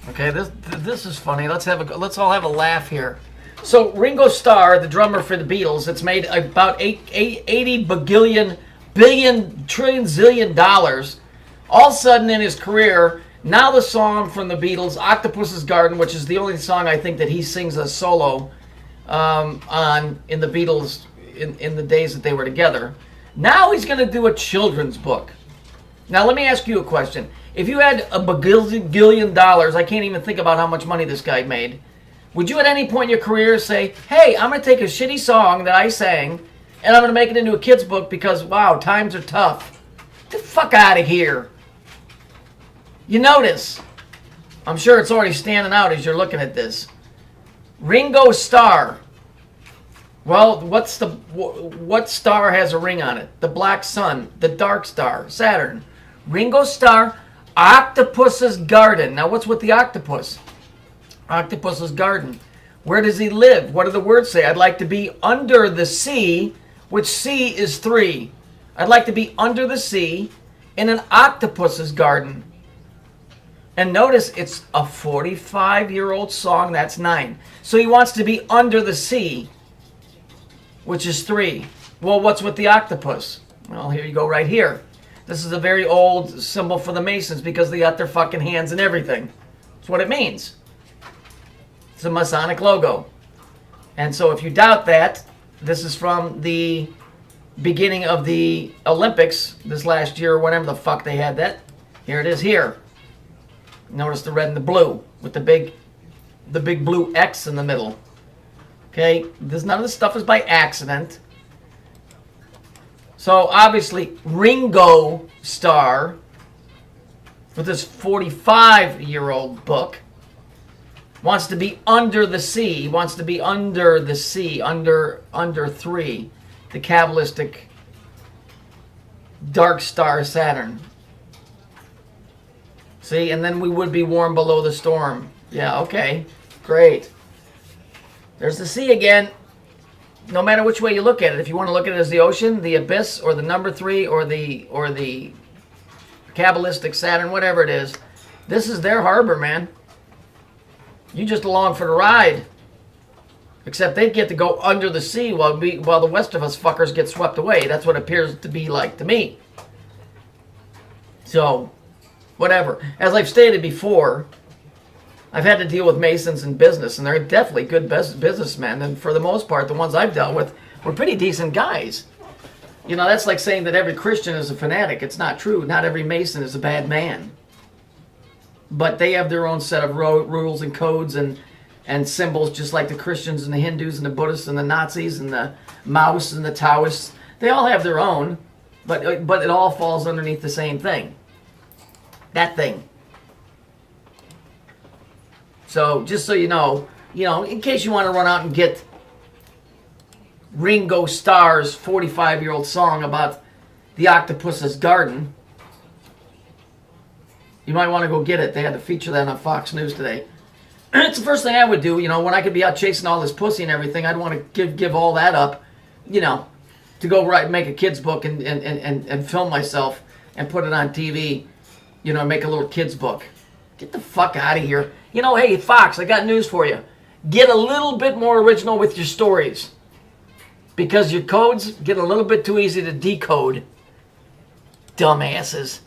Okay, this is funny. Let's all have a laugh here. So Ringo Starr, the drummer for the Beatles, it's made about 80 billion trillion zillion dollars. All of a sudden in his career, now the song from the Beatles, Octopus's Garden, which is the only song I think that he sings a solo on in the Beatles in the days that they were together. Now he's going to do a children's book. Now let me ask you a question. If you had a bagillion dollars, I can't even think about how much money this guy made, would you at any point in your career say, hey, I'm going to take a shitty song that I sang and I'm going to make it into a kid's book because, wow, times are tough? Get the fuck out of here. You notice, I'm sure it's already standing out as you're looking at this. Ringo Starr. Well, what star has a ring on it? The black sun, the dark star, Saturn. Ringo Starr, Octopus's Garden. Now, what's with the octopus? Octopus's Garden. Where does he live? What do the words say? I'd like to be under the sea, which sea is 3. I'd like to be under the sea in an octopus's garden. And notice it's a 45-year-old song. That's 9. So he wants to be under the sea, which is 3. Well, what's with the octopus? Well, here you go right here. This is a very old symbol for the Masons because they got their fucking hands in everything. That's what it means. It's a Masonic logo. And so if you doubt that, this is from the beginning of the Olympics this last year or whenever the fuck they had that. Here it is here. Notice the red and the blue with the big blue X in the middle. Okay, none of this stuff is by accident. So obviously Ringo Starr, for this 45-year-old book, wants to be under the sea. He wants to be under the sea, under 3, the Kabbalistic dark star Saturn. See, and then we would be warm below the storm. Yeah, okay, great. There's the sea again. No matter which way you look at it, if you want to look at it as the ocean, the abyss, or the number 3, or the Kabbalistic Saturn, whatever it is, this is their harbor, man. You just along for the ride. Except they get to go under the sea while the rest of us fuckers get swept away. That's what it appears to be like to me. So, whatever. As I've stated before, I've had to deal with Masons in business, and they're definitely good businessmen. And for the most part, the ones I've dealt with were pretty decent guys. You know, that's like saying that every Christian is a fanatic. It's not true. Not every Mason is a bad man. But they have their own set of rules and codes and symbols, just like the Christians and the Hindus and the Buddhists and the Nazis and the Maoists and the Taoists. They all have their own, but it all falls underneath the same thing. That thing. So, just so you know, in case you want to run out and get Ringo Starr's 45-year-old song about the octopus's garden, you might want to go get it. They had to feature that on Fox News today. It's the first thing I would do, when I could be out chasing all this pussy and everything. I'd want to give all that up, to go make a kid's book and film myself and put it on TV, make a little kid's book. Get the fuck out of here. Hey, Fox, I got news for you. Get a little bit more original with your stories. Because your codes get a little bit too easy to decode. Dumbasses.